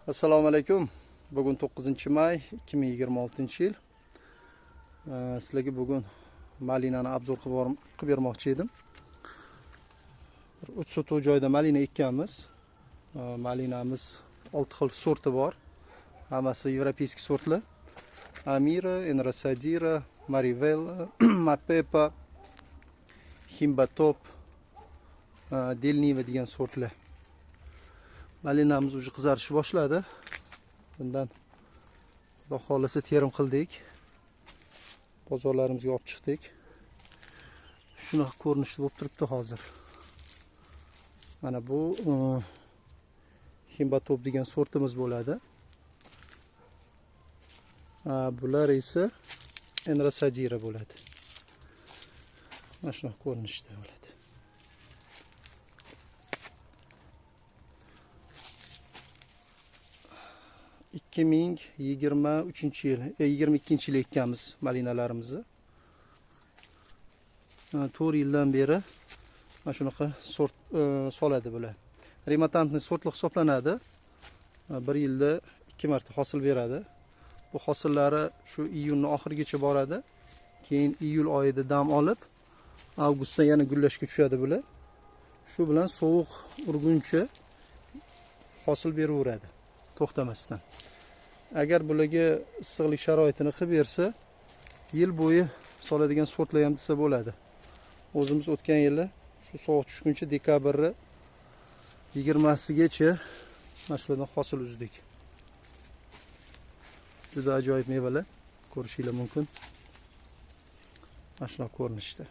Assalomu alaykum. Bugun 9-may 2026-yil. Sizlarga bugun malinani obzor qilib bermoqchi edim. 3 sotuv joyda malina ekkanmiz. Malinamiz 6 xil sorti bor. Hammasi европейский sortlar. Amira, Enrasadira, Marivella, Mapepa, Himbatop, Delniva degan sortlar. Malinamiz уже qizarishni boshladi. Bundan xudo xolasa terim qildik. Bozorlarimizga olib chiqdik. Shunaqa ko'rinishda bo'lib turibdi hozir. Mana bu Himbatop degan sortimiz bo'ladi. Bular esa Enrasadira bo'ladi. Mana shunaqa ko'rinishda bo'ladi. 2023-yil, 22-yil ekkanmiz malinalarimizni. 4 yildan beri mana shunaqa sort soladi bular. Rematantni sortlar hisoblanadi. 1 yilda 2 marta hosil beradi. Bu hosillari shu iyunning oxirigacha boradi. Keyin iyul oyida dam olib, avgustda yana gullashga tushadi bular. Shu bilan sovuq urguncha hosil beraveradi to'xtamasdan. Agar bularga issiqlik sharoitini qilib bersa, yil bo'yi soladigan sortlar ham desa bo'ladi. O'zimiz o'tgan yili shu sovuq tushguncha dekabrning 20sigacha mana shulardan hosil uzdik. Juda ajoyib mevalar ko'rishingiz mumkin. Mana shunaqa ko'rinishda.